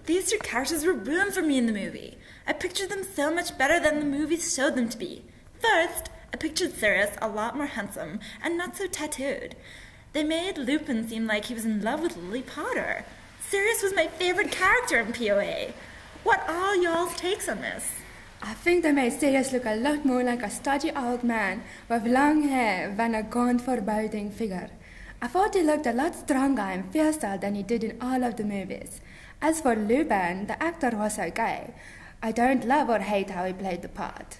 these two characters were ruined for me in the movie. I pictured them so much better than the movies showed them to be. First, I pictured Sirius a lot more handsome and not so tattooed. They made Lupin seem like he was in love with Lily Potter. Sirius was my favorite character in POA. What are y'all's takes on this? I think they made Sirius look a lot more like a stodgy old man with long hair than a gaunt, foreboding figure. I thought he looked a lot stronger and fiercer than he did in all of the movies. As for Lupin, the actor was okay. I don't love or hate how he played the part.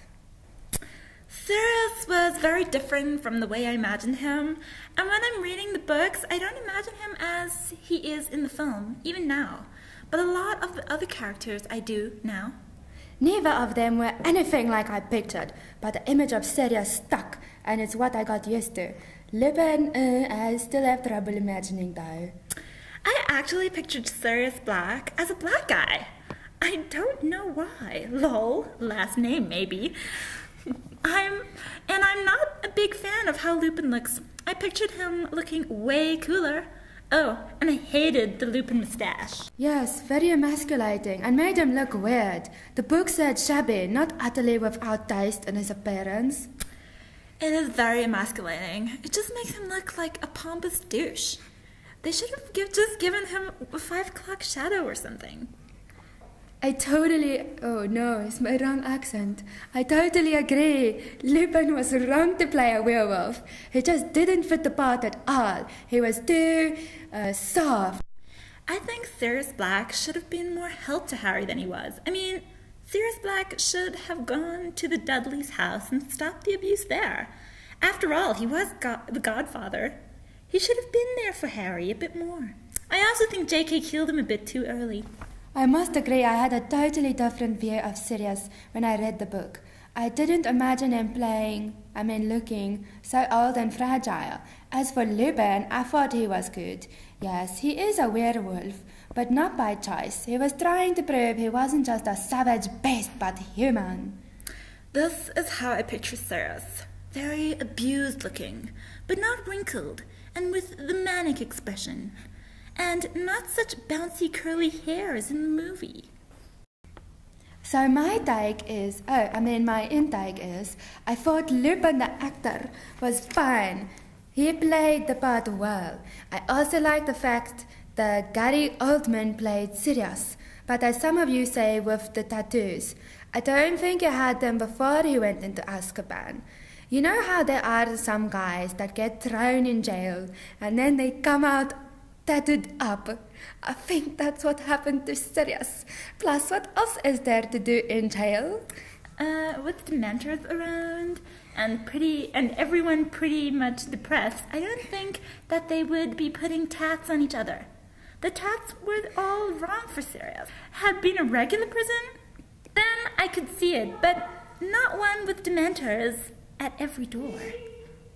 Sirius was very different from the way I imagined him, and when I'm reading the books, I don't imagine him as he is in the film, even now. But a lot of the other characters I do now. Neither of them were anything like I pictured, but the image of Sirius stuck, and it's what I got used to. Lupin, I still have trouble imagining though. I actually pictured Sirius Black as a black guy. I don't know why. Lol, last name maybe. I'm not a big fan of how Lupin looks. I pictured him looking way cooler. Oh, and I hated the Lupin mustache. Yes, very emasculating, and made him look weird. The book said shabby, not utterly without taste in his appearance. It is very emasculating. It just makes him look like a pompous douche. They should have just given him a 5 o'clock shadow or something. Oh no, it's my wrong accent. I totally agree. Lupin was wrong to play a werewolf. He just didn't fit the part at all. He was too, soft. I think Sirius Black should have been more help to Harry than he was. I mean, Sirius Black should have gone to the Dudley's house and stopped the abuse there. After all, he was the godfather. He should have been there for Harry a bit more. I also think J.K. killed him a bit too early. I must agree I had a totally different view of Sirius when I read the book. I didn't imagine him looking so old and fragile. As for Lupin, I thought he was good. Yes, he is a werewolf, but not by choice. He was trying to prove he wasn't just a savage beast, but human. This is how I picture Sirius. Very abused looking, but not wrinkled, and with the manic expression. And not such bouncy curly hair as in the movie. So my intake is, I thought Lupin the actor was fine. He played the part well. I also like the fact that Gary Oldman played Sirius, but as some of you say with the tattoos, I don't think he had them before he went into Azkaban. You know how there are some guys that get thrown in jail and then they come out tattooed up. I think that's what happened to Sirius. Plus, what else is there to do in jail? With Dementors around and everyone pretty much depressed, I don't think that they would be putting tats on each other. The tats were all wrong for Sirius. Had been a regular prison, then I could see it, but not one with Dementors at every door.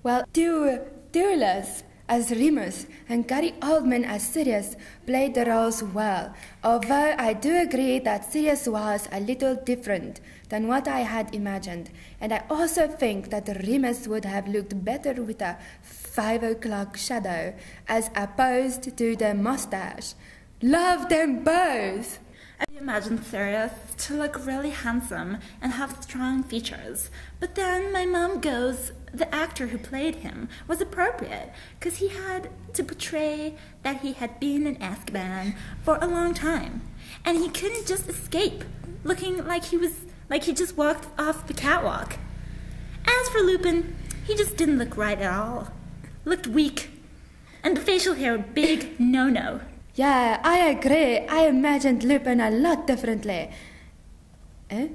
Well, Duelist as Remus and Gary Oldman as Sirius played the roles well, although I do agree that Sirius was a little different than what I had imagined, and I also think that Remus would have looked better with a 5 o'clock shadow as opposed to the mustache. Love them both! I imagined Sirius to look really handsome and have strong features, but then my mom goes, the actor who played him was appropriate because he had to portray that he had been in Azkaban for a long time, and he couldn't just escape looking like he just walked off the catwalk. As for Lupin, he just didn't look right at all. Looked weak, and the facial hair big no-no. Yeah, I agree. I imagined Lupin a lot differently. Eh?